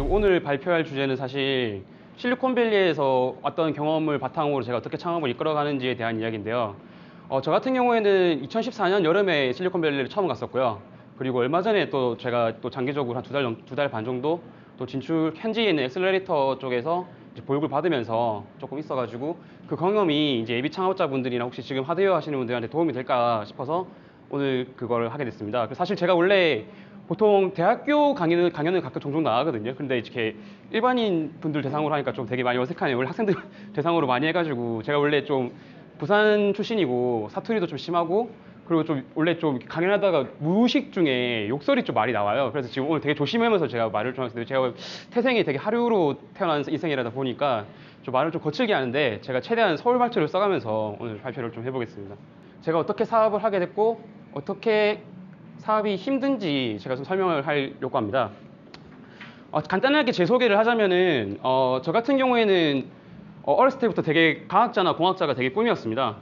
그래가지고 오늘 발표할 주제는 사실 실리콘밸리에서 어떤 경험을 바탕으로 제가 어떻게 창업을 이끌어가는지에 대한 이야기인데요. 저 같은 경우에는 2014년 여름에 실리콘밸리를 처음 갔었고요. 그리고 얼마 전에 또 제가 또 장기적으로 한 두 달 반 정도 또 진출 현지에 있는 엑셀러레이터 쪽에서 이제 교육을 받으면서 조금 있어가지고 그 경험이 이제 예비 창업자분들이나 혹시 지금 하드웨어 하시는 분들한테 도움이 될까 싶어서 오늘 그걸 하게 됐습니다. 사실 제가 원래 보통 대학교 강연을 가끔 종종 나가거든요. 근데 이렇게 일반인 분들 대상으로 하니까 좀 되게 많이 어색하네요. 원래 학생들 대상으로 많이 해가지고 제가 원래 좀 부산 출신이고 사투리도 좀 심하고 그리고 좀 원래 좀 강연하다가 무의식 중에 욕설이 좀 많이 나와요. 그래서 지금 오늘 되게 조심하면서 제가 말을 좀 하는데 제가 태생이 되게 하류로 태어난 인생이라다 보니까 좀 말을 좀 거칠게 하는데 제가 최대한 서울 말투를 써가면서 오늘 발표를 좀 해보겠습니다. 제가 어떻게 사업을 하게 됐고 어떻게 사업이 힘든지 제가 좀 설명을 하려고 합니다. 간단하게 제 소개를 하자면은 저 같은 경우에는 어렸을 때부터 되게 과학자나 공학자가 되게 꿈이었습니다.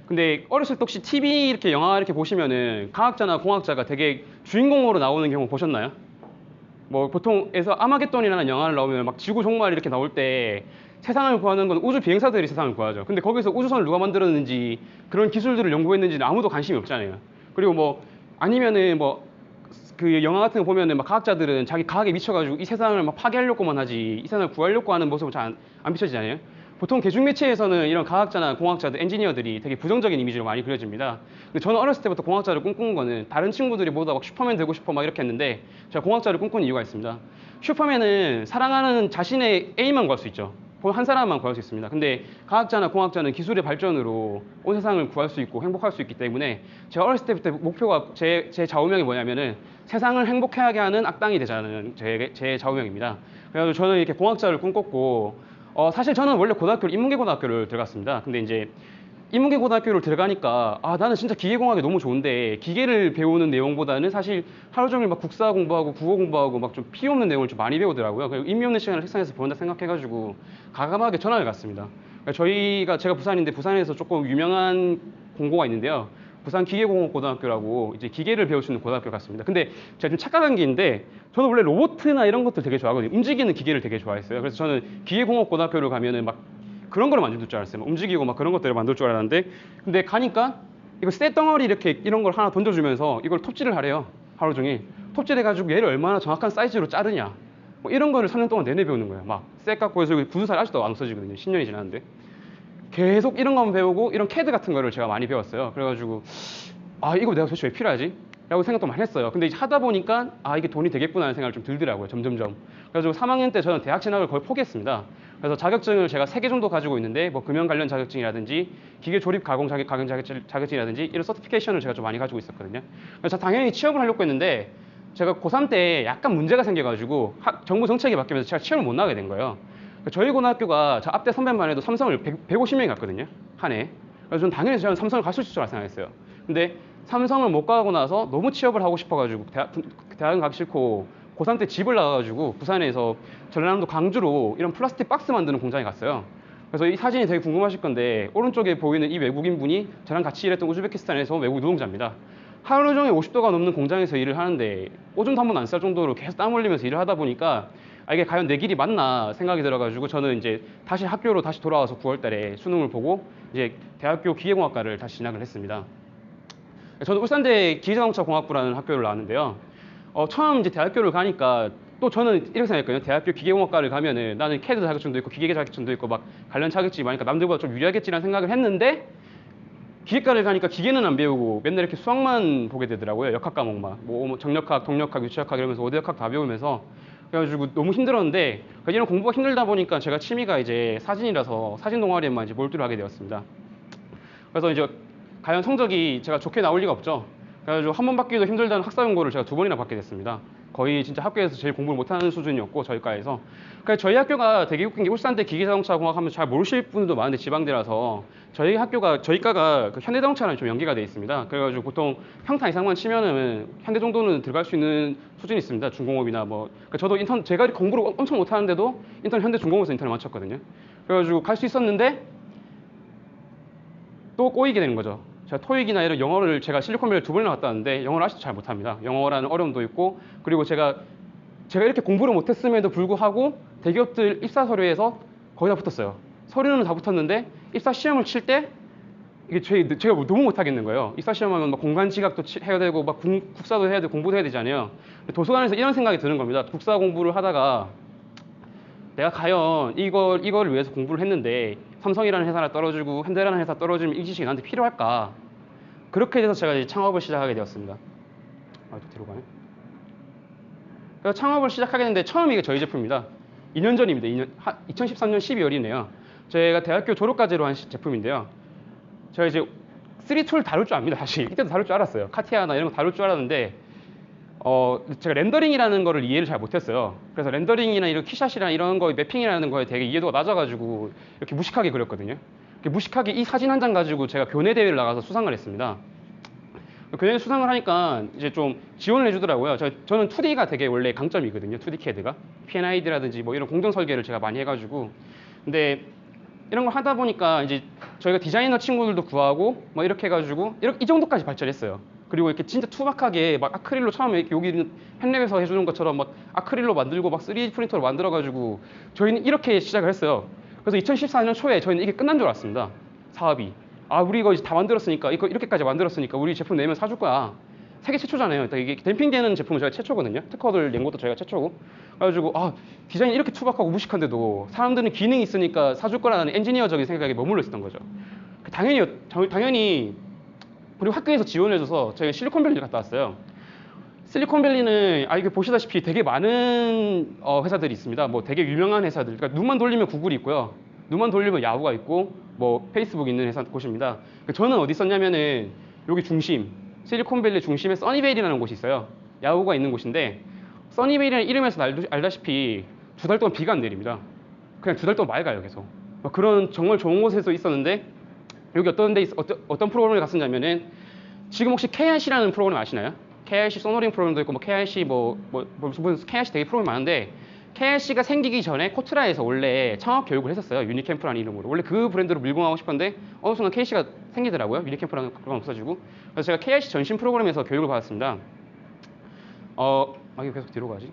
근데 어렸을 때 혹시 TV 이렇게 영화 이렇게 보시면은 과학자나 공학자가 되게 주인공으로 나오는 경우 보셨나요? 뭐 보통에서 아마겟돈이라는 영화를 나오면 막 지구 종말 이렇게 나올 때 세상을 구하는 건 우주 비행사들이 세상을 구하죠. 근데 거기서 우주선을 누가 만들었는지 그런 기술들을 연구했는지는 아무도 관심이 없잖아요. 그리고 뭐 아니면은 뭐 그 영화 같은 거 보면은 막 과학자들은 자기 과학에 미쳐가지고 이 세상을 막 파괴하려고만 하지 이 세상을 구하려고 하는 모습은 잘 안 비춰지잖아요. 보통 대중매체에서는 이런 과학자나 공학자들, 엔지니어들이 되게 부정적인 이미지로 많이 그려집니다. 근데 저는 어렸을 때부터 공학자를 꿈꾼 거는 다른 친구들이 모두 막 슈퍼맨 되고 싶어 막 이렇게 했는데 제가 공학자를 꿈꾼 이유가 있습니다. 슈퍼맨은 사랑하는 자신의 애인만 구할 수 있죠. 한 사람만 구할 수 있습니다. 근데 과학자나 공학자는 기술의 발전으로 온 세상을 구할 수 있고 행복할 수 있기 때문에 제가 어렸을 때부터 목표가 제 좌우명이 뭐냐면은 세상을 행복하게 하는 악당이 되자는 제 좌우명입니다. 그래서 저는 이렇게 공학자를 꿈꿨고 사실 저는 원래 고등학교를 인문계고등학교를 들어갔습니다. 근데 이제 인문계고등학교를 들어가니까 나는 진짜 기계공학이 너무 좋은데 기계를 배우는 내용보다는 사실 하루 종일 막 국사 공부하고 국어 공부하고 막 좀 피 없는 내용을 좀 많이 배우더라고요. 그리고 의미 없는 시간을 책상에서 보낸다 생각해가지고 과감하게 전학을 갔습니다. 제가 부산인데 부산에서 조금 유명한 공고가 있는데요. 부산 기계공학고등학교라고 이제 기계를 배울 수 있는 고등학교 갔습니다. 근데 제가 좀 착각한 게 있는데 저는 원래 로봇이나 이런 것들 되게 좋아하거든요. 움직이는 기계를 되게 좋아했어요. 그래서 저는 기계공학고등학교를 가면은 막 그런 거를 만들 줄 알았어요. 막 움직이고 막 그런 것들을 만들 줄 알았는데 근데 가니까 이거 쇳덩어리 이렇게 이런 걸 하나 던져주면서 이걸 톱질을 하래요. 하루 종일. 톱질해가지고 얘를 얼마나 정확한 사이즈로 자르냐. 뭐 이런 거를 3년 동안 내내 배우는 거예요. 막 쇳 갖고 해서 구두살 아직도 안 없어지거든요. 10년이 지났는데. 계속 이런 것만 배우고 이런 CAD 같은 거를 제가 많이 배웠어요. 그래가지고 이거 내가 도대체 왜 필요하지? 라고 생각도 많이 했어요. 근데 이제 하다 보니까 이게 돈이 되겠구나 하는 생각을 좀 들더라고요. 점점점. 그래가지고 3학년 때 저는 대학 진학을 거의 포기했습니다. 그래서 자격증을 제가 3개 정도 가지고 있는데 뭐 금연 관련 자격증이라든지 기계 조립 가공 자격증이라든지 이런 서티피케이션을 제가 좀 많이 가지고 있었거든요. 그래서 당연히 취업을 하려고 했는데 제가 고3 때 약간 문제가 생겨가지고 정부 정책이 바뀌면서 제가 취업을 못 나가게 된 거예요. 저희 고등학교가 저 앞대 선배만 해도 삼성을 150명이 갔거든요. 한 해. 그래서 저는 당연히 저는 삼성을 갈 수 있을 줄 생각했어요. 근데 삼성을 못 가고 나서 너무 취업을 하고 싶어가지고 대학은 가기 싫고 고3 때 집을 나가가지고 부산에서 전라남도 광주로 이런 플라스틱 박스 만드는 공장에 갔어요. 그래서 이 사진이 되게 궁금하실 건데 오른쪽에 보이는 이 외국인 분이 저랑 같이 일했던 우즈베키스탄에서 온 외국 노동자입니다. 하루 종일 50도가 넘는 공장에서 일을 하는데 오줌도 한 번 안 쌀 정도로 계속 땀 흘리면서 일을 하다 보니까 이게 과연 내 길이 맞나 생각이 들어가지고 저는 이제 다시 학교로 다시 돌아와서 9월 달에 수능을 보고 이제 대학교 기계공학과를 다시 진학을 했습니다. 저는 울산대 기계자동차공학부라는 학교를 나왔는데요. 처음 이제 대학교를 가니까 또 저는 이렇게 생각했거든요. 대학교 기계공학과를 가면은 나는 CAD 자격증도 있고 기계 자격증도 있고 막 관련 자격증이 많으니까 남들보다 좀 유리하겠지라는 생각을 했는데 기계과를 가니까 기계는 안 배우고 맨날 이렇게 수학만 보게 되더라고요. 역학 과목만. 뭐 정력학, 동력학, 유체역학 이러면서 5대 역학 다 배우면서 그래가지고 너무 힘들었는데 이런 공부가 힘들다 보니까 제가 취미가 이제 사진이라서 사진 동아리에만 이제 몰두를 하게 되었습니다. 그래서 이제 과연 성적이 제가 좋게 나올 리가 없죠. 그래가지고 한 번 받기도 힘들다는 학사연구를 제가 2번이나 받게 됐습니다. 거의 진짜 학교에서 제일 공부를 못하는 수준이었고 저희 과에서. 그래서 저희 학교가 되게 웃긴 게 울산대 기계자동차공학 하면 잘 모르실 분들도 많은데 지방대라서 저희 과가 그 현대자동차랑 좀 연계가 돼 있습니다. 그래가지고 보통 평타 이상만 치면은 현대 정도는 들어갈 수 있는 수준이 있습니다. 중공업이나 뭐. 그러니까 저도 제가 공부를 엄청 못하는데도 현대 중공업에서 인턴을 마쳤거든요. 그래가지고 갈 수 있었는데 또 꼬이게 되는 거죠. 제가 토익이나 이런 영어를 제가 실리콘밸리 2번이나 갔다 왔는데 영어를 아직도 잘 못합니다. 영어라는 어려움도 있고 그리고 제가 제가 이렇게 공부를 못했음에도 불구하고 대기업들 입사 서류에서 거의 다 붙었어요. 서류는 다 붙었는데 입사 시험을 칠 때 이게 제가 너무 못하겠는 거예요. 입사 시험하면 막 공간 지각도 해야 되고 막 국사도 해야 되고 공부도 해야 되잖아요. 도서관에서 이런 생각이 드는 겁니다. 국사 공부를 하다가 내가 과연 이걸 위해서 공부를 했는데 삼성이라는 회사나 떨어지고 현대라는 회사 떨어지면 이 지식이 나한테 필요할까? 그렇게 돼서 제가 이제 창업을 시작하게 되었습니다. 또 뒤로 가네. 그래서 창업을 시작하게 됐는데 처음 이게 저희 제품입니다. 2년 전입니다. 2013년 12월이네요. 제가 대학교 졸업까지로 한 제품인데요. 제가 이제 3툴 다룰 줄 압니다. 사실 이때도 다룰 줄 알았어요. 카티아나 이런 거 다룰 줄 알았는데 제가 렌더링이라는 거를 이해를 잘 못했어요. 그래서 렌더링이나 이런 키샷이나 이런 거 매핑이라는 거에 되게 이해도가 낮아가지고 이렇게 무식하게 그렸거든요. 이렇게 무식하게 이 사진 한 장 가지고 제가 교내 대회를 나가서 수상을 했습니다. 교내 수상을 하니까 이제 좀 지원을 해주더라고요. 저는 2D가 되게 원래 강점이거든요. 2D CAD가 P&ID라든지 뭐 이런 공정 설계를 제가 많이 해가지고 근데 이런 걸 하다 보니까 이제 저희가 디자이너 친구들도 구하고 뭐 이렇게 해가지고 이 정도까지 발전했어요. 그리고 이렇게 진짜 투박하게 막 아크릴로 처음에 이렇게 여기 펜랩에서 해주는 것처럼 막 아크릴로 만들고 막 3D 프린터로 만들어가지고 저희는 이렇게 시작을 했어요. 그래서 2014년 초에 저희는 이게 끝난 줄 알았습니다. 사업이. 우리 이거 이제 다 만들었으니까 이렇게까지 만들었으니까 우리 제품 내면 사줄 거야. 세계 최초잖아요. 이게 댐핑되는 제품은 저희가 최초거든요. 특허를 낸 것도 저희가 최초고. 그래가지고 디자인이 이렇게 투박하고 무식한데도 사람들은 기능이 있으니까 사줄 거라는 엔지니어적인 생각에 머물러 있었던 거죠. 당연히 그리고 학교에서 지원해줘서 저희가 실리콘밸리를 갔다 왔어요. 실리콘밸리는 이게 보시다시피 되게 많은 회사들이 있습니다. 뭐 되게 유명한 회사들. 그러니까 눈만 돌리면 구글이 있고요. 눈만 돌리면 야후가 있고 뭐 페이스북 있는 회사 곳입니다. 저는 어디 있었냐면은 여기 중심, 실리콘밸리 중심에 써니베일이라는 곳이 있어요. 야후가 있는 곳인데 써니베일이라는 이름에서 알다시피 2달 동안 비가 안 내립니다. 그냥 2달 동안 맑아요 계속. 그런 정말 좋은 곳에서 있었는데 여기 어떤 프로그램을 갔었냐면은 지금 혹시 KIC라는 프로그램 아시나요? KIC 소노링 프로그램도 있고 뭐 KIC 무슨 KIC 되게 프로그램 많은데 KIC가 생기기 전에 코트라에서 원래 창업 교육을 했었어요. 유니캠프라는 이름으로. 원래 그 브랜드로 밀고 가고 싶었는데 어느 순간 KIC가 생기더라고요. 유니캠프라는 프로그램 없어지고. 그래서 제가 KIC 전신 프로그램에서 교육을 받았습니다. 이거 계속 뒤로 가지.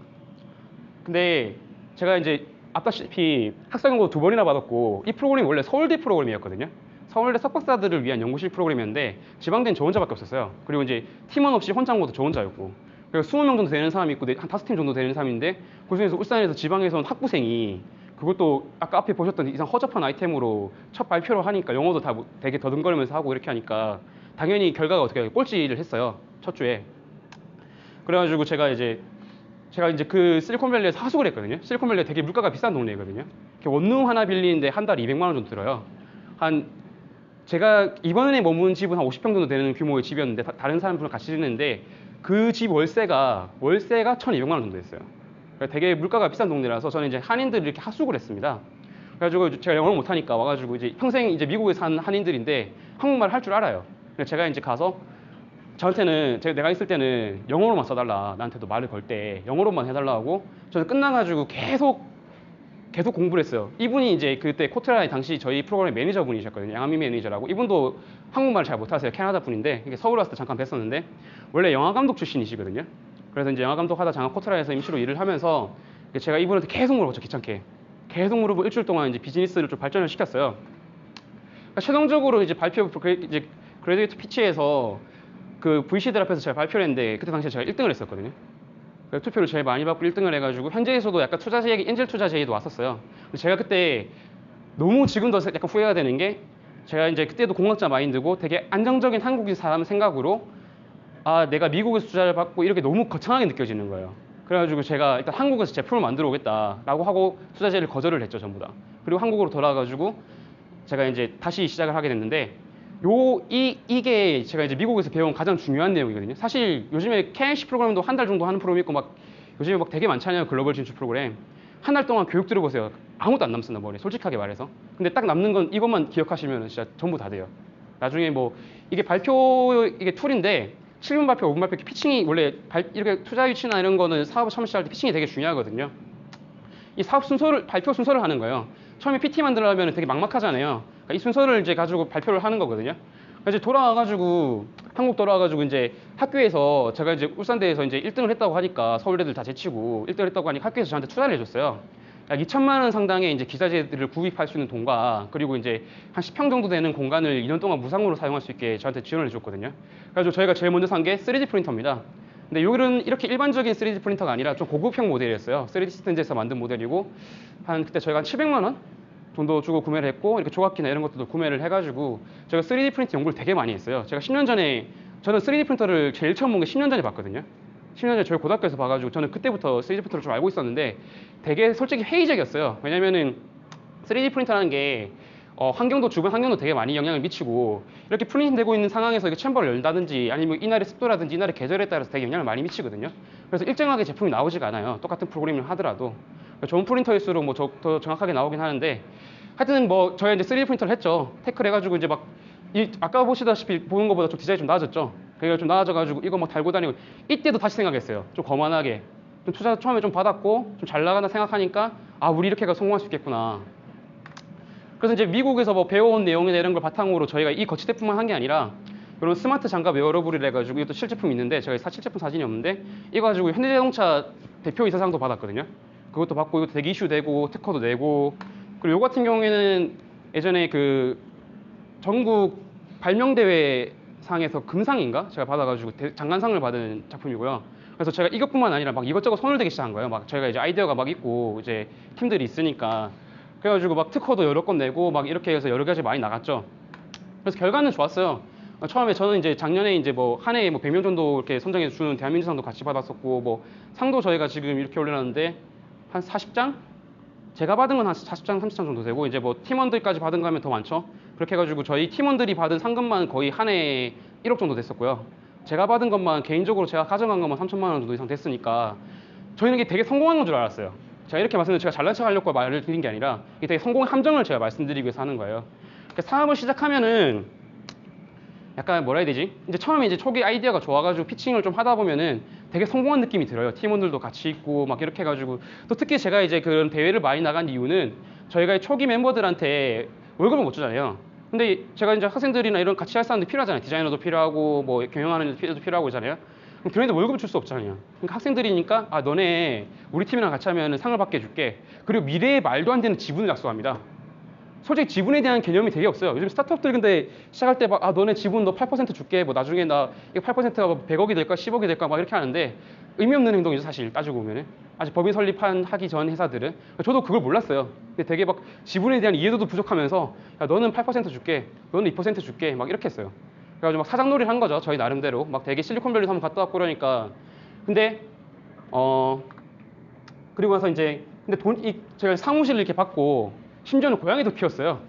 근데 제가 이제 아다시피 학사경고 2번이나 받았고 이 프로그램이 원래 서울대 프로그램이었거든요. 서울대 석박사들을 위한 연구실 프로그램이었는데 지방대는 저 혼자밖에 없었어요. 그리고 이제 팀원 없이 혼자 한 것도 저 혼자였고 그리고 20명 정도 되는 사람이 있고 한 5팀 정도 되는 사람인데 그중에서 울산에서 지방에서 온 학부생이 그것도 아까 앞에 보셨던 이상 허접한 아이템으로 첫 발표를 하니까 영어도 다 되게 더듬거리면서 하고 이렇게 하니까 당연히 결과가 어떻게 꼴찌를 했어요. 첫 주에. 그래가지고 제가 이제 그 실리콘밸리에서 하숙을 했거든요. 실리콘밸리가 되게 물가가 비싼 동네거든요. 원룸 하나 빌리는데 한 달에 200만 원 정도 들어요. 제가 이번에 머문 집은 한 50평 정도 되는 규모의 집이었는데 다른 사람들랑 같이 지냈는데 그 집 월세가 1,200만 원 정도 됐어요. 되게 물가가 비싼 동네라서 저는 이제 한인들을 이렇게 하숙을 했습니다. 그래가지고 제가 영어를 못하니까 와가지고 이제 평생 이제 미국에 산 한인들인데 한국말 할 줄 알아요. 제가 이제 가서 저한테는 내가 있을 때는 영어로만 써달라. 나한테도 말을 걸 때 영어로만 해달라 하고 저는 끝나가지고 계속 공부를 했어요. 이분이 이제 그때 코트라의 당시 저희 프로그램 매니저분이셨거든요. 양한미 매니저라고. 이분도 한국말을 잘 못하세요. 캐나다 분인데 서울 왔을 때 잠깐 뵀었는데 원래 영화감독 출신이시거든요. 그래서 이제 영화감독 하다 잠깐 코트라에서 임시로 일을 하면서 제가 이분한테 계속 물어봤죠. 귀찮게. 계속 물어보고 일주일 동안 이제 비즈니스를 좀 발전을 시켰어요. 그러니까 최종적으로 이제 그레디트 피치에서 그 VC들 앞에서 제가 발표를 했는데 그때 당시에 제가 1등을 했었거든요. 투표를 제일 많이 받고 1등을 해가지고 현재에서도 약간 엔젤 투자 제의도 왔었어요. 제가 그때 너무 지금도 약간 후회가 되는 게 제가 이제 그때도 공학자 마인드고 되게 안정적인 한국인 사람 생각으로 내가 미국에서 투자를 받고 이렇게 너무 거창하게 느껴지는 거예요. 그래가지고 제가 일단 한국에서 제품을 만들어 오겠다라고 하고 투자 제의를 거절을 했죠, 전부 다. 그리고 한국으로 돌아와가지고 제가 이제 다시 시작을 하게 됐는데 이게 제가 이제 미국에서 배운 가장 중요한 내용이거든요. 사실 요즘에 KIC 프로그램도 한 달 정도 하는 프로그램 있고 요즘에 되게 많잖아요. 글로벌 진출 프로그램. 한 달 동안 교육 들어보세요. 아무것도 안 남습니다, 머리에. 솔직하게 말해서. 근데 딱 남는 건 이것만 기억하시면 진짜 전부 다 돼요. 나중에 이게 툴인데 7분 발표, 5분 발표 피칭이 원래 이렇게 투자 유치나 이런 거는 사업을 처음 시작할 때 피칭이 되게 중요하거든요. 이 사업 발표 순서를 하는 거예요. 처음에 PT 만들려면 되게 막막하잖아요. 그러니까 이 순서를 이제 가지고 발표를 하는 거거든요. 그래서 이제 돌아와가지고 한국 돌아와가지고 이제 학교에서 제가 이제 울산대에서 이제 1등을 했다고 하니까 서울대들 다 제치고 1등을 했다고 하니까 학교에서 저한테 투자를 해줬어요. 약 2천만 원 상당의 이제 기자재들을 구입할 수 있는 돈과 그리고 이제 한 10평 정도 되는 공간을 2년 동안 무상으로 사용할 수 있게 저한테 지원을 해줬거든요. 그래서 저희가 제일 먼저 산 게 3D 프린터입니다. 근데 이거는 이렇게 일반적인 3D 프린터가 아니라 좀 고급형 모델이었어요. 3D 시스템즈에서 만든 모델이고 한 그때 저희가 한 700만 원 정도 주고 구매를 했고 이렇게 조각기나 이런 것들도 구매를 해가지고 제가 3D 프린트 연구를 되게 많이 했어요. 제가 10년 전에 저는 3D 프린터를 제일 처음 본 게 10년 전에 봤거든요. 10년 전에 저희 고등학교에서 봐가지고 저는 그때부터 3D 프린터를 좀 알고 있었는데 되게 솔직히 회의적이었어요. 왜냐면은 3D 프린터라는 게 환경도 주변 환경도 되게 많이 영향을 미치고 이렇게 프린팅되고 있는 상황에서 이게 챔버를 열다든지 아니면 이날의 습도라든지 이날의 계절에 따라서 되게 영향을 많이 미치거든요. 그래서 일정하게 제품이 나오지가 않아요. 똑같은 프로그램을 하더라도 좋은 프린터일수록 뭐 더 정확하게 나오긴 하는데 하여튼 뭐 저희가 이제 3D 프린터를 했죠. 태클 해가지고 이제 막 아까 보시다시피 보는 것보다 좀 디자인이 좀 나아졌죠. 그래서 좀 나아져가지고 이거 막 달고 다니고 이때도 다시 생각했어요. 좀 거만하게 좀 투자 처음에 좀 받았고 좀 잘 나간다 생각하니까 아 우리 이렇게 해서 성공할 수 있겠구나. 그래서 이제 미국에서 뭐 배워온 내용이나 이런 걸 바탕으로 저희가 이 거치대뿐만 한 게 아니라 이런 스마트 장갑 웨어러블이라 해가지고 이것도 실제품이 있는데 제가 실제품 사진이 없는데 이거 가지고 현대자동차 대표이사상도 받았거든요. 그것도 받고 이것도 되게 이슈되고 특허도 내고 그리고 요 같은 경우에는 예전에 그 전국 발명대회 상에서 금상인가 제가 받아가지고 장관상을 받은 작품이고요. 그래서 제가 이것뿐만 아니라 막 이것저것 손을 대기 시작한 거예요. 막 저희가 이제 아이디어가 막 있고 이제 팀들이 있으니까 그래가지고 막 특허도 여러 건 내고 막 이렇게 해서 여러 가지 많이 나갔죠. 그래서 결과는 좋았어요. 처음에 저는 이제 작년에 이제 뭐 한 해에 뭐 100명 정도 이렇게 선정해서 주는 대한민주상도 같이 받았었고 뭐 상도 저희가 지금 이렇게 올려놨는데 한 40장? 제가 받은 건 한 40장, 30장 정도 되고 이제 뭐 팀원들까지 받은 거 하면 더 많죠. 그렇게 해가지고 저희 팀원들이 받은 상금만 거의 한 해에 1억 정도 됐었고요. 제가 받은 것만 개인적으로 제가 가져간 것만 3천만 원 정도 이상 됐으니까 저희는 이게 되게 성공한 건 줄 알았어요. 제가 이렇게 말씀드리면 제가 잘난 척 하려고 말을 드린 게 아니라 이게 되게 성공의 함정을 제가 말씀드리기 위해서 하는 거예요. 그러니까 사업을 시작하면은 약간 뭐라 해야 되지? 이제 처음에 이제 초기 아이디어가 좋아가지고 피칭을 좀 하다 보면은 되게 성공한 느낌이 들어요. 팀원들도 같이 있고 막 이렇게 해가지고 또 특히 제가 이제 그런 대회를 많이 나간 이유는 저희가 초기 멤버들한테 월급을 못 주잖아요. 근데 제가 이제 학생들이나 이런 같이 할 사람들이 필요하잖아요. 디자이너도 필요하고 뭐 경영하는 애도 필요하고 그러잖아요. 그럼 그런 애들 월급을 줄 수 없잖아요. 그러니까 학생들이니까 아 너네 우리 팀이랑 같이 하면 상을 받게 해줄게. 그리고 미래에 말도 안 되는 지분을 약속합니다. 솔직히 지분에 대한 개념이 되게 없어요. 요즘 스타트업들 근데 시작할 때 막 아 너네 지분 너 8% 줄게. 뭐 나중에 나 이거 8%가 100억이 될까 10억이 될까 막 이렇게 하는데 의미 없는 행동이죠 사실 따지고 보면은. 아직 법인 하기 전 회사들은 저도 그걸 몰랐어요. 근데 되게 막 지분에 대한 이해도도 부족하면서 야 너는 8% 줄게. 너는 2% 줄게. 막 이렇게 했어요. 그래가지고 막 사장놀이를 한 거죠. 저희 나름대로 막 되게 실리콘밸리 한번 갔다 왔고 그러니까 근데 그리고 나서 이제 근데 제가 사무실을 이렇게 받고 심지어는 고양이도 키웠어요.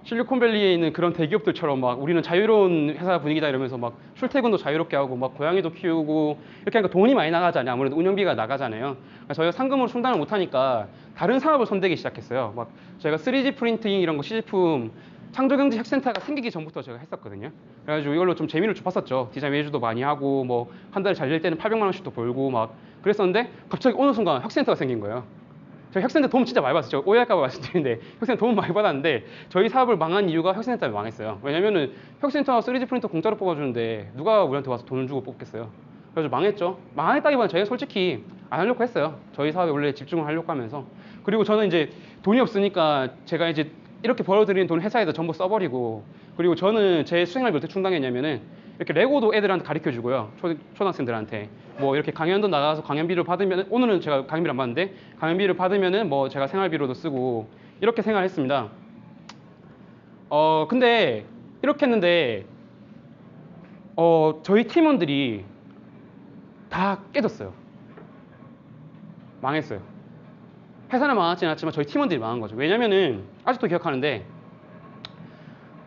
실리콘밸리에 있는 그런 대기업들처럼 막 우리는 자유로운 회사 분위기다 이러면서 막 출퇴근도 자유롭게 하고 막 고양이도 키우고 이렇게 하니까 돈이 많이 나가잖아요. 아무래도 운영비가 나가잖아요. 그러니까 저희가 상금으로 충당을 못하니까 다른 사업을 손대기 시작했어요. 막 저희가 3D 프린팅 이런 거 시제품 창조경제 혁센터가 생기기 전부터 제가 했었거든요. 그래가지고 이걸로 좀 재미를 좀 봤었죠. 디자인 외주도 많이 하고 뭐 한 달에 잘 될 때는 800만 원씩도 벌고 막 그랬었는데 갑자기 어느 순간 혁센터가 생긴 거예요. 제가 혁센터 도움 진짜 많이 받았어요. 제가 오해할까봐 말씀드리는데 혁센터 도움 많이 받았는데 저희 사업을 망한 이유가 혁센터 때문에 망했어요. 왜냐면은 혁센터 3D 프린터 공짜로 뽑아주는데 누가 우리한테 와서 돈을 주고 뽑겠어요. 그래서 망했죠. 망했다기보다는 저희가 솔직히 안 하려고 했어요. 저희 사업에 원래 집중을 하려고 하면서. 그리고 저는 이제 돈이 없으니까 제가 이제 이렇게 벌어들이는 돈 회사에다 전부 써버리고 그리고 저는 제 수행을 어떻게 충당했냐면은 이렇게 레고도 애들한테 가르쳐 주고요. 초등학생들한테 뭐 이렇게 강연도 나가서 강연비를 받으면 오늘은 제가 강연비를 안 받는데 강연비를 받으면은 뭐 제가 생활비로도 쓰고 이렇게 생활했습니다. 근데 이렇게 했는데 저희 팀원들이 다 깨졌어요. 망했어요. 회사는 망하진 않았지만 저희 팀원들이 망한 거죠. 왜냐면은 아직도 기억하는데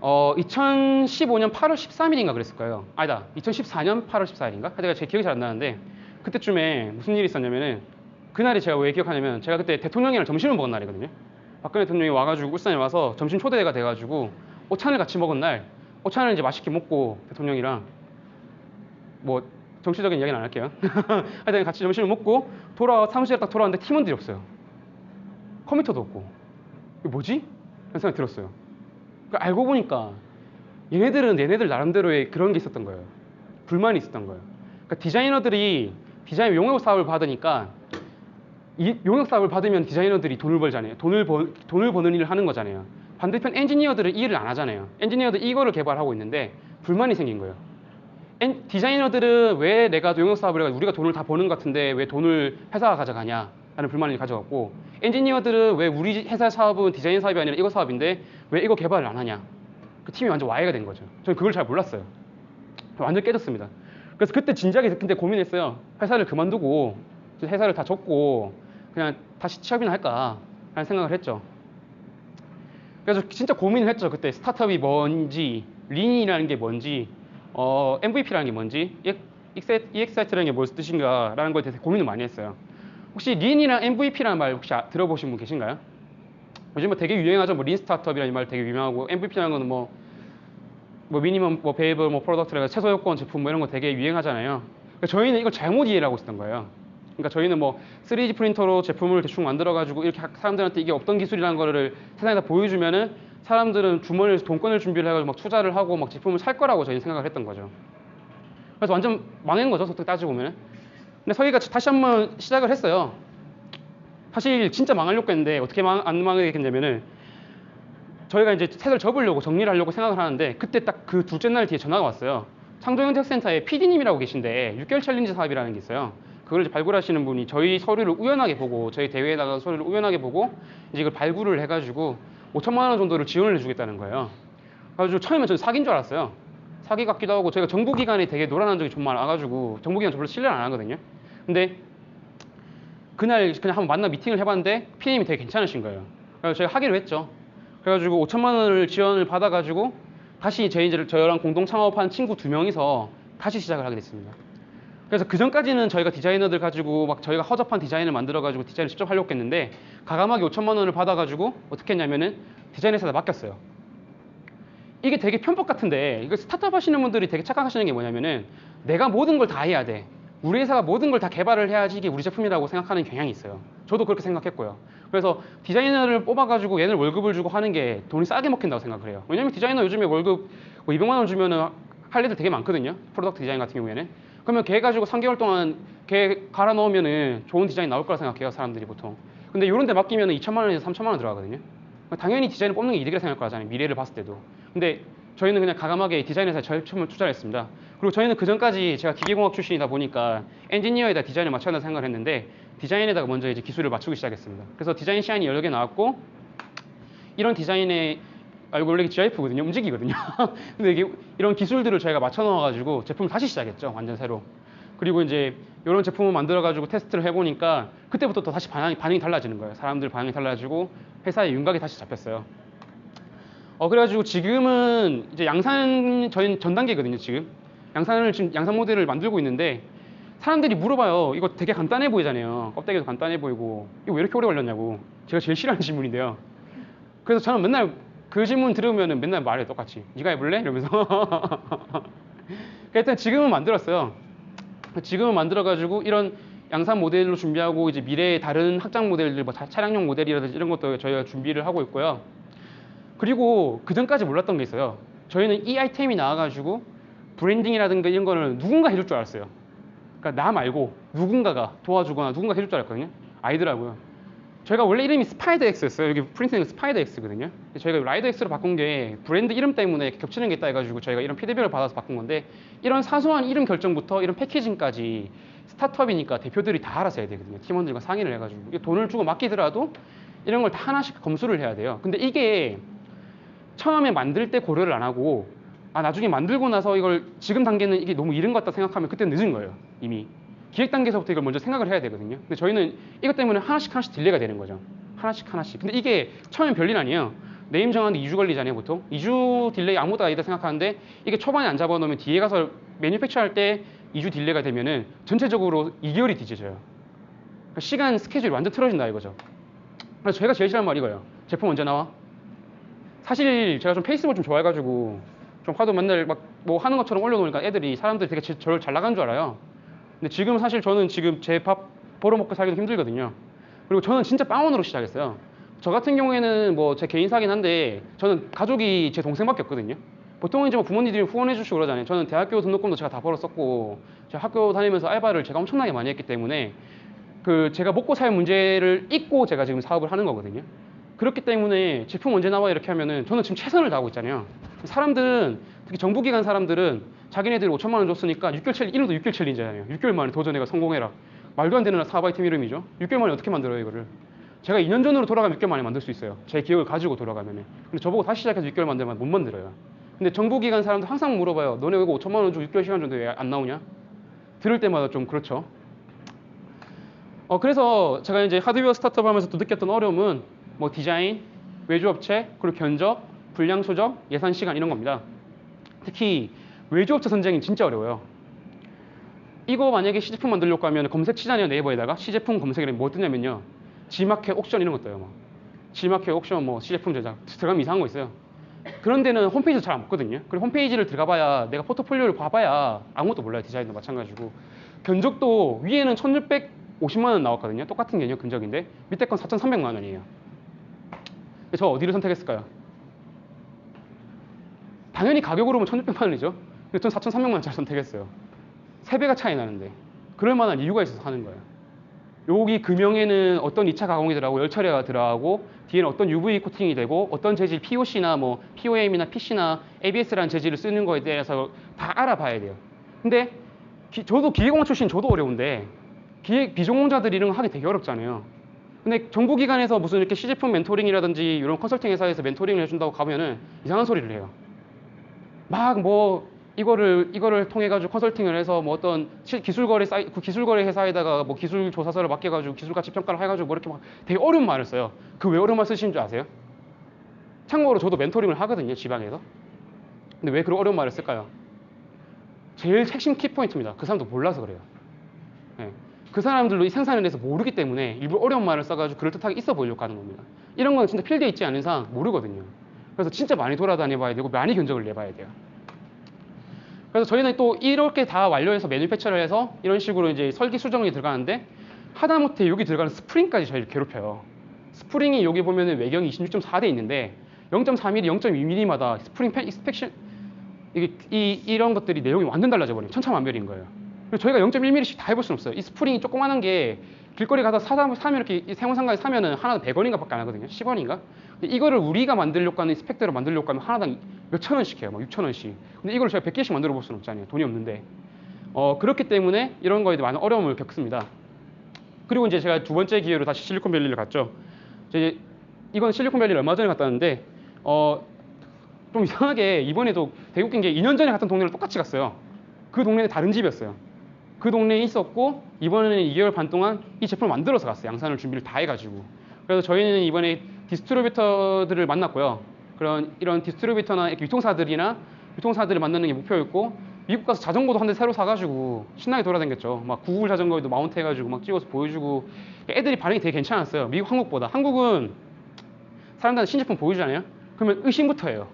2015년 8월 13일인가 그랬을 거예요. 아니다. 2014년 8월 14일인가? 하여튼 제 기억이 잘 안 나는데 그때쯤에 무슨 일이 있었냐면은 그날이 제가 왜 기억하냐면 제가 그때 대통령이랑 점심을 먹은 날이거든요. 박근혜 대통령이 와가지고 울산에 와서 점심 초대가 돼가지고 오찬을 같이 먹은 날 오찬을 이제 맛있게 먹고 대통령이랑 뭐 정치적인 이야기는 안 할게요. 하여튼 같이 점심을 먹고 사무실에 딱 돌아왔는데 팀원들이 없어요. 컴퓨터도 없고 이게 뭐지? 라는 생각이 들었어요. 그러니까 알고 보니까 얘네들 나름대로의 그런 게 있었던 거예요. 불만이 있었던 거예요. 그러니까 디자이너들이 디자인 용역 사업을 받으니까 이 용역 사업을 받으면 디자이너들이 돈을 벌잖아요. 돈을 버는 일을 하는 거잖아요. 반대편 엔지니어들은 이 일을 안 하잖아요. 엔지니어들 이거를 개발하고 있는데 불만이 생긴 거예요. 디자이너들은 왜 내가 용역 사업을 해가지고 우리가 돈을 다 버는 것 같은데 왜 돈을 회사가 가져가냐 라는 불만을 가져갔고, 엔지니어들은 왜 우리 회사 사업은 디자인 사업이 아니라 이거 사업인데 왜 이거 개발을 안 하냐. 그 팀이 완전 와해가 된 거죠. 저는 그걸 잘 몰랐어요. 완전 깨졌습니다. 그래서 그때 진작에 근데 고민했어요. 회사를 그만두고 회사를 다 접고 그냥 다시 취업이나 할까 라는 생각을 했죠. 그래서 진짜 고민을 했죠. 그때 스타트업이 뭔지, 린이라는 게 뭔지, MVP라는 게 뭔지, EXIT라는 게 무슨 뜻인가 라는 거에 대해서 고민을 많이 했어요. 혹시 린이랑 MVP라는 말 혹시 들어보신 분 계신가요? 요즘 뭐 되게 유행하죠. 뭐 린 스타트업이라는 말 되게 유명하고, MVP라는 거는 뭐 미니멈 뭐 베이블 뭐 프로덕트라고 최소 요건 제품 뭐 이런 거 되게 유행하잖아요. 그러니까 저희는 이걸 잘못 이해를 하고 있었던 거예요. 그러니까 저희는 뭐 3D 프린터로 제품을 대충 만들어 가지고 이렇게 사람들한테 이게 없던 기술이라는 거를 세상에다 보여주면은 사람들은 주머니에서 돈권을 준비를 해가지고 막 투자를 하고 막 제품을 살 거라고 저희는 생각을 했던 거죠. 그래서 완전 망한 거죠, 솔직히 따지고 보면은. 근데 저희가 다시 한번 시작을 했어요. 사실 진짜 망하려고 했는데 어떻게 안 망하게 됐냐면은, 저희가 이제 책을 접으려고 정리를 하려고 생각을 하는데 그때 딱 그 둘째 날 뒤에 전화가 왔어요. 창조경제센터에 PD님이라고 계신데 6개월 챌린지 사업이라는 게 있어요. 그걸 이제 발굴하시는 분이 저희 서류를 우연하게 보고, 저희 대회에 나가서 서류를 우연하게 보고 이제 이걸 발굴을 해가지고 5천만 원 정도를 지원을 해주겠다는 거예요. 그래가지고 처음에 저는 사기인 줄 알았어요. 사기 같기도 하고, 저희가 정부기관에 되게 노란한 적이 좀 많아가지고 정부기관 저 별로 신뢰를 안 하거든요. 근데 그날 그냥 한번 만나 미팅을 해봤는데 PD님이 되게 괜찮으신 거예요. 그래서 저희가 하기로 했죠. 그래가지고 5천만 원을 지원을 받아가지고 다시 저희랑 공동 창업한 친구 2명이서 다시 시작을 하게 됐습니다. 그래서 그 전까지는 저희가 디자이너들 가지고 막 저희가 허접한 디자인을 만들어가지고 디자인을 직접 하려고 했는데, 과감하게 5천만 원을 받아가지고 어떻게 했냐면은 디자인 회사에다 맡겼어요. 이게 되게 편법 같은데, 이거 스타트업 하시는 분들이 되게 착각하시는 게 뭐냐면은 내가 모든 걸 다 해야 돼, 우리 회사가 모든 걸 다 개발을 해야지 이게 우리 제품이라고 생각하는 경향이 있어요. 저도 그렇게 생각했고요. 그래서 디자이너를 뽑아가지고 얘는 월급을 주고 하는 게 돈이 싸게 먹힌다고 생각을 해요. 왜냐면 디자이너 요즘에 월급 뭐 200만 원 주면은 할 일들 되게 많거든요. 프로덕트 디자인 같은 경우에는. 그러면 걔 가지고 3개월 동안 걔 갈아 넣으면은 좋은 디자인 나올 거라 생각해요, 사람들이 보통. 근데 이런 데 맡기면은 2천만 원에서 3천만 원 들어가거든요. 당연히 디자인을 뽑는 게 이득이라 생각할 거잖아요, 미래를 봤을 때도. 근데 저희는 그냥 과감하게 디자인 회사에 처음을 투자를 했습니다. 그리고 저희는 그 전까지 제가 기계공학 출신이다 보니까 엔지니어에다 디자인을 맞춰야 한다고 생각을 했는데, 디자인에다가 먼저 이제 기술을 맞추기 시작했습니다. 그래서 디자인 시안이 여러 개 나왔고, 이런 디자인에 원래 GIF거든요. 움직이거든요. 근데 이게 이런 기술들을 저희가 맞춰 넣어가지고 제품을 다시 시작했죠. 완전 새로. 그리고 이제 이런 제품을 만들어가지고 테스트를 해보니까 그때부터 또 다시 반응이 달라지는 거예요. 사람들 반응이 달라지고 회사의 윤곽이 다시 잡혔어요. 그래가지고 지금은 이제 저희는 전 단계거든요, 지금. 양산 모델을 만들고 있는데, 사람들이 물어봐요. 이거 되게 간단해 보이잖아요. 껍데기도 간단해 보이고, 이거 왜 이렇게 오래 걸렸냐고. 제가 제일 싫어하는 질문인데요. 그래서 저는 맨날 그 질문 들으면 맨날 말해요, 똑같이. 네가 해볼래? 이러면서. 일단 지금은 만들었어요. 지금은 만들어가지고 이런 양산 모델로 준비하고, 이제 미래의 다른 확장 모델들, 뭐 차량용 모델이라든지 이런 것도 저희가 준비를 하고 있고요. 그리고 그 전까지 몰랐던 게 있어요. 저희는 이 아이템이 나와가지고 브랜딩이라든가 이런 거를 누군가 해줄 줄 알았어요. 그러니까 나 말고 누군가가 도와주거나 누군가 해줄 줄 알았거든요. 아니더라고요. 저희가 원래 이름이 스파이더 X였어요. 여기 프린트는 스파이더 X거든요. 저희가 라이더 X로 바꾼 게 브랜드 이름 때문에 겹치는 게 있다 해가지고 저희가 이런 피드백을 받아서 바꾼 건데, 이런 사소한 이름 결정부터 이런 패키징까지 스타트업이니까 대표들이 다 알아서 해야 되거든요. 팀원들과 상의를 해가지고 돈을 주고 맡기더라도 이런 걸 다 하나씩 검수를 해야 돼요. 근데 이게 처음에 만들 때 고려를 안 하고, 나중에 만들고 나서 이걸 지금 단계는 이게 너무 이른 것 같다 생각하면 그때 늦은 거예요. 이미 기획 단계에서부터 이걸 먼저 생각을 해야 되거든요. 근데 저희는 이것 때문에 하나씩 딜레이가 되는 거죠. 하나씩. 근데 이게 처음엔 별일 아니에요. 네임 정하는데 2주 걸리잖아요, 보통. 2주 딜레이 아무것도 아니다 생각하는데, 이게 초반에 안 잡아놓으면 뒤에 가서 매니팩처 할 때 2주 딜레이가 되면은 전체적으로 2개월이 뒤져져요. 그러니까 시간 스케줄이 완전 틀어진다 이거죠. 그래서 제가 제일 싫어하는 말이 이거예요. 제품 언제 나와? 사실 제가 좀 페이스북을 좀 좋아해가지고 좀 하도 맨날 막 뭐 하는 것처럼 올려놓으니까 사람들이 되게 저를 잘 나간 줄 알아요. 근데 지금 사실 저는 지금 제 밥 벌어먹고 살기도 힘들거든요. 그리고 저는 진짜 빵원으로 시작했어요. 저 같은 경우에는 뭐 제 개인사긴 한데, 저는 가족이 제 동생밖에 없거든요. 보통은 이제 뭐 부모님들이 후원해 주시고 그러잖아요. 저는 대학교 등록금도 제가 다 벌었었고, 제가 학교 다니면서 알바를 제가 엄청나게 많이 했기 때문에 제가 먹고 살 문제를 잊고 제가 지금 사업을 하는 거거든요. 그렇기 때문에 제품 언제 나와 이렇게 하면은 저는 지금 최선을 다하고 있잖아요. 사람들은, 특히 정부기관 사람들은 자기네들이 5천만 원 줬으니까 6개월 챌린지, 이름도 6개월 챌린지잖아요. 6개월 만에 도전해가 성공해라. 말도 안 되는 사업 아이템 이름이죠. 6개월 만에 어떻게 만들어요, 이거를? 제가 2년 전으로 돌아가면 6개월 만에 만들 수 있어요. 제 기억을 가지고 돌아가면은. 근데 저보고 다시 시작해서 6개월 만들면 못 만들어요. 근데 정부기관 사람들 항상 물어봐요. 너네 이거 5천만 원 주고 6개월 시간 정도 왜 안 나오냐? 들을 때마다 좀 그렇죠. 그래서 제가 이제 하드웨어 스타트업 하면서 또 느꼈던 어려움은 뭐 디자인, 외주업체, 그리고 견적, 분량 소적, 예산 시간 이런 겁니다. 특히 외주업체 선정이 진짜 어려워요. 이거 만약에 시제품 만들려고 하면 검색 치잖아요. 네이버에다가 시제품 검색에 뭐 뜨냐면요. G마켓 옥션 이런 거 떠요. 막. G마켓 옥션 뭐 시제품 제작 들어가면 이상한 거 있어요. 그런 데는 홈페이지도 잘 안 먹거든요. 그리고 홈페이지를 들어가봐야 내가 포트폴리오를 봐봐야 아무것도 몰라요. 디자인도 마찬가지고. 견적도 위에는 1650만 원 나왔거든요. 똑같은 개념 견적인데 밑에 건 4,300만 원이에요. 저 어디를 선택했을까요? 당연히 가격으로 보면 1,600만 원이죠. 근데 전 4,300만 원짜리 선택했어요. 3배가 차이 나는데 그럴 만한 이유가 있어서 하는 거예요. 여기 금형에는 어떤 2차 가공이 들어가고 열 처리가 들어가고 뒤에는 어떤 UV 코팅이 되고 어떤 재질 POC나 뭐 POM이나 PC나 ABS라는 재질을 쓰는 거에 대해서 다 알아봐야 돼요. 근데 저도 기계공학 출신 저도 어려운데 비전공자들이 이런 거 하기 되게 어렵잖아요. 근데 정부기관에서 무슨 이렇게 시제품 멘토링이라든지 이런 컨설팅 회사에서 멘토링을 해준다고 가면은 이상한 소리를 해요. 막 뭐 이거를 통해 가지고 컨설팅을 해서 뭐 어떤 기술거래 회사에다가 뭐 기술 조사서를 맡겨 가지고 기술 가치 평가를 해 가지고 뭐 이렇게 막 되게 어려운 말을 써요. 그 왜 어려운 말 쓰시는 줄 아세요? 참고로 저도 멘토링을 하거든요, 지방에서. 근데 왜 그런 어려운 말을 쓸까요? 제일 핵심 키포인트입니다. 그 사람도 몰라서 그래요. 네. 그 사람들도 이 생산에 대해서 모르기 때문에 일부러 어려운 말을 써가지고 그럴듯하게 있어 보이려고 하는 겁니다. 이런 건 진짜 필드에 있지 않은 이상 모르거든요. 그래서 진짜 많이 돌아다녀 봐야 되고 많이 견적을 내봐야 돼요. 그래서 저희는 또 이렇게 다 완료해서 매뉴팩처를 해서 이런 식으로 이제 설계 수정이 들어가는데 하다못해 여기 들어가는 스프링까지 저희를 괴롭혀요. 스프링이 여기 보면은 외경이 26.4대 있는데 0.4mm, 0.2mm마다 스프링 인스펙션 이런 것들이 내용이 완전 달라져 버려요. 천차만별인 거예요. 그래서 저희가 0.1mm씩 다 해볼 수는 없어요. 이 스프링이 조그마한 게 길거리 가서 사면 이렇게 세무상가에 사면은 하나당 100원인가 밖에 안 하거든요. 10원인가? 근데 이거를 우리가 만들려고 하는 스펙대로 만들려고 하면 하나당 몇천 원씩 해요. 막 6천 원씩. 근데 이걸 제가 100개씩 만들어 볼 수는 없잖아요. 돈이 없는데. 그렇기 때문에 이런 거에 많은 어려움을 겪습니다. 그리고 이제 제가 두 번째 기회로 다시 실리콘밸리를 갔죠. 이건 실리콘밸리를 얼마 전에 갔다 왔는데, 좀 이상하게 이번에도 되게 웃긴 게 2년 전에 갔던 동네를 똑같이 갔어요. 그 동네는 다른 집이었어요. 그 동네에 있었고 이번에는 2개월 반 동안 이 제품을 만들어서 갔어요. 양산을 준비를 다 해가지고. 그래서 저희는 이번에 디스트리뷰터들을 만났고요. 이런 디스트리뷰터나 이렇게 유통사들을 만나는 게 목표였고 미국 가서 자전거도 한 대 새로 사가지고 신나게 돌아다녔죠. 막 구글 자전거에도 마운트 해가지고 막 찍어서 보여주고 애들이 반응이 되게 괜찮았어요. 미국, 한국보다. 한국은 사람들한테 신제품 보여주잖아요. 그러면 의심부터 해요.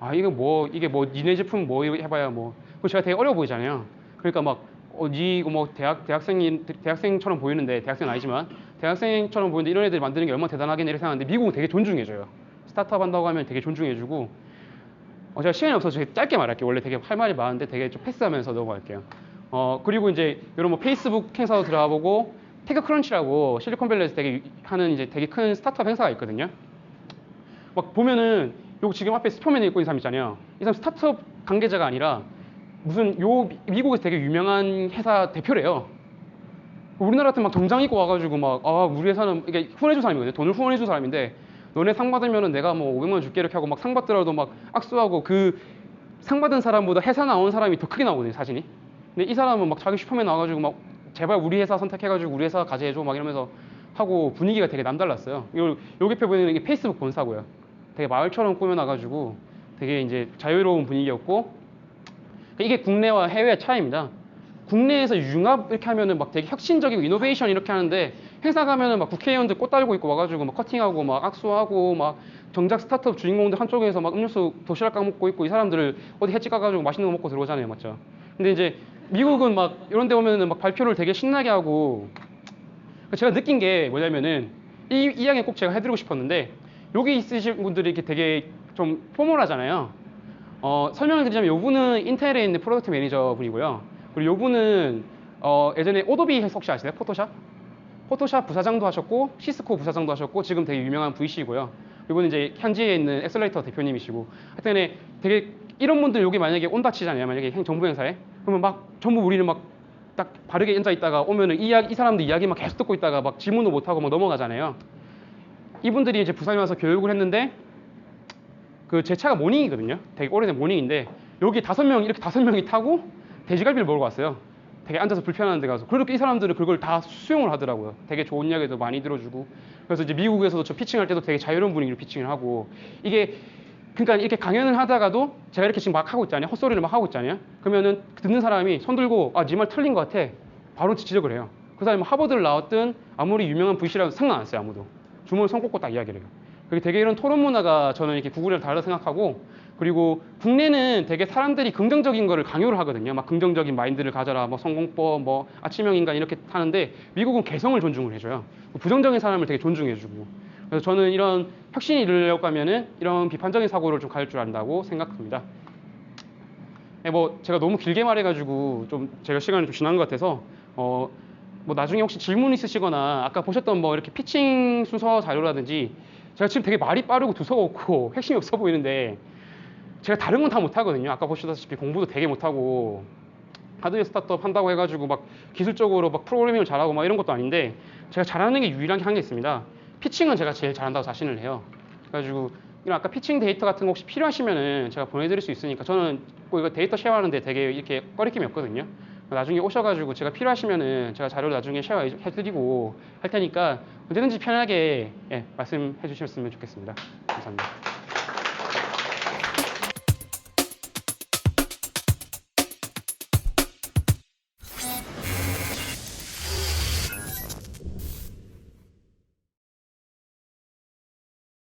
아 이게 뭐 니네 제품 뭐 해봐야 뭐. 그거 제가 되게 어려워 보이잖아요. 그러니까 막 이거 뭐 대학생처럼 보이는데 대학생은 아니지만 대학생처럼 보이는데 이런 애들이 만드는 게 얼마나 대단하겠네 이렇게 생각하는데 미국은 되게 존중해줘요. 스타트업 한다고 하면 되게 존중해주고 제가 시간이 없어서 되게 짧게 말할게요. 원래 되게 할 말이 많은데 되게 좀 패스하면서 넘어갈게요. 그리고 이제 이런 뭐 페이스북 행사도 들어가 보고 테크크런치라고 실리콘밸리에서 하는 이제 되게 큰 스타트업 행사가 있거든요. 막 보면은 요 지금 앞에 스포맨에 입고 있는 사람 있잖아요. 이 사람 스타트업 관계자가 아니라 무슨 미국에서 되게 유명한 회사 대표래요. 우리나라 같은 막 정장 입고 와가지고 막 우리 회사는 이게 후원해준 사람이거든요. 돈을 후원해준 사람인데 너네 상 받으면은 내가 뭐 500만 원 줄게 이렇게 하고 막 상 받더라도 막 악수하고 그 상 받은 사람보다 회사 나온 사람이 더 크게 나오거든요, 사진이. 근데 이 사람은 막 자기 슈퍼맨 나와가지고 막 제발 우리 회사 선택해가지고 우리 회사 가져해줘 막 이러면서 하고 분위기가 되게 남달랐어요. 여기 펴 보이는 게 페이스북 본사고요. 되게 마을처럼 꾸며놔가지고 되게 이제 자유로운 분위기였고 이게 국내와 해외의 차이입니다. 국내에서 융합 이렇게 하면은 막 되게 혁신적이고 이노베이션 이렇게 하는데 회사 가면은 막 국회의원들 꽃 달고 있고 와가지고 막 커팅하고 막 악수하고 막 정작 스타트업 주인공들 한쪽에서 막 음료수 도시락 까먹고 있고 이 사람들을 어디 횟집 가가지고 맛있는 거 먹고 들어오잖아요, 맞죠? 근데 이제 미국은 막 이런 데 오면은 막 발표를 되게 신나게 하고 제가 느낀 게 뭐냐면은 이 이야기 꼭 제가 해드리고 싶었는데 여기 있으신 분들이 이렇게 되게 좀 포멀하잖아요. 설명을 드리자면 이분은 인텔에 있는 프로덕트 매니저 분이고요. 그리고 이분은 예전에 오도비 혹시 아시나요? 포토샵? 포토샵 부사장도 하셨고 시스코 부사장도 하셨고 지금 되게 유명한 VC이고요. 이분은 이제 현지에 있는 엑셀레이터 대표님이시고 하여튼 되게 이런 분들 여기 만약에 온다 치잖아요. 만약에 정부 행사에 그러면 막 전부 우리는 막 딱 바르게 앉아 있다가 오면은 이 사람들 이야기 막 계속 듣고 있다가 막 질문도 못 하고 막 넘어가잖아요. 이분들이 이제 부산에 와서 교육을 했는데 그 제 차가 모닝이거든요. 되게 오래된 모닝인데 여기 이렇게 5명이 타고 돼지갈비를 먹으러 왔어요. 되게 앉아서 불편한 데 가서. 그렇게 이 사람들은 그걸 다 수용을 하더라고요. 되게 좋은 이야기도 많이 들어주고. 그래서 이제 미국에서도 저 피칭할 때도 되게 자유로운 분위기로 피칭을 하고. 이게 그러니까 이렇게 강연을 하다가도 제가 이렇게 지금 막 하고 있잖아요. 헛소리를 막 하고 있잖아요. 그러면은 듣는 사람이 손 들고 네 말 틀린 것 같아. 바로 지적을 해요. 그 사람이 하버드를 나왔든 아무리 유명한 VC라도 상관 안 써요. 아무도. 주머니 손 꽂고 딱 이야기를 해요. 그게 되게 이런 토론 문화가 저는 이렇게 구글이랑 다르다 생각하고, 그리고 국내는 되게 사람들이 긍정적인 거를 강요를 하거든요. 막 긍정적인 마인드를 가져라, 뭐 성공법, 뭐 아침형 인간 이렇게 하는데 미국은 개성을 존중을 해줘요. 부정적인 사람을 되게 존중해주고. 그래서 저는 이런 혁신이 이루려고 하면은 이런 비판적인 사고를 좀 가질 줄 안다고 생각합니다. 뭐 제가 너무 길게 말해가지고 좀 제가 시간이 좀 지난 것 같아서 뭐 나중에 혹시 질문 있으시거나 아까 보셨던 뭐 이렇게 피칭 순서 자료라든지, 제가 지금 되게 말이 빠르고 두서없고 핵심이 없어 보이는데 제가 다른 건 다 못하거든요. 아까 보시다시피 공부도 되게 못하고 하드웨어 스타트업 한다고 해가지고 막 기술적으로 막 프로그래밍을 잘하고 막 이런 것도 아닌데, 제가 잘하는 게 유일한 게 한 게 있습니다. 피칭은 제가 제일 잘한다고 자신을 해요. 그래가지고 이런 아까 피칭 데이터 같은 거 혹시 필요하시면은 제가 보내드릴 수 있으니까, 저는 꼭 이거 데이터 쉐어하는데 되게 이렇게 꺼리낌이 없거든요. 나중에 오셔가지고 제가 필요하시면은 제가 자료를 나중에 쉐어해드리고 할 테니까 언제든지 편하게 말씀해 주셨으면 좋겠습니다. 감사합니다.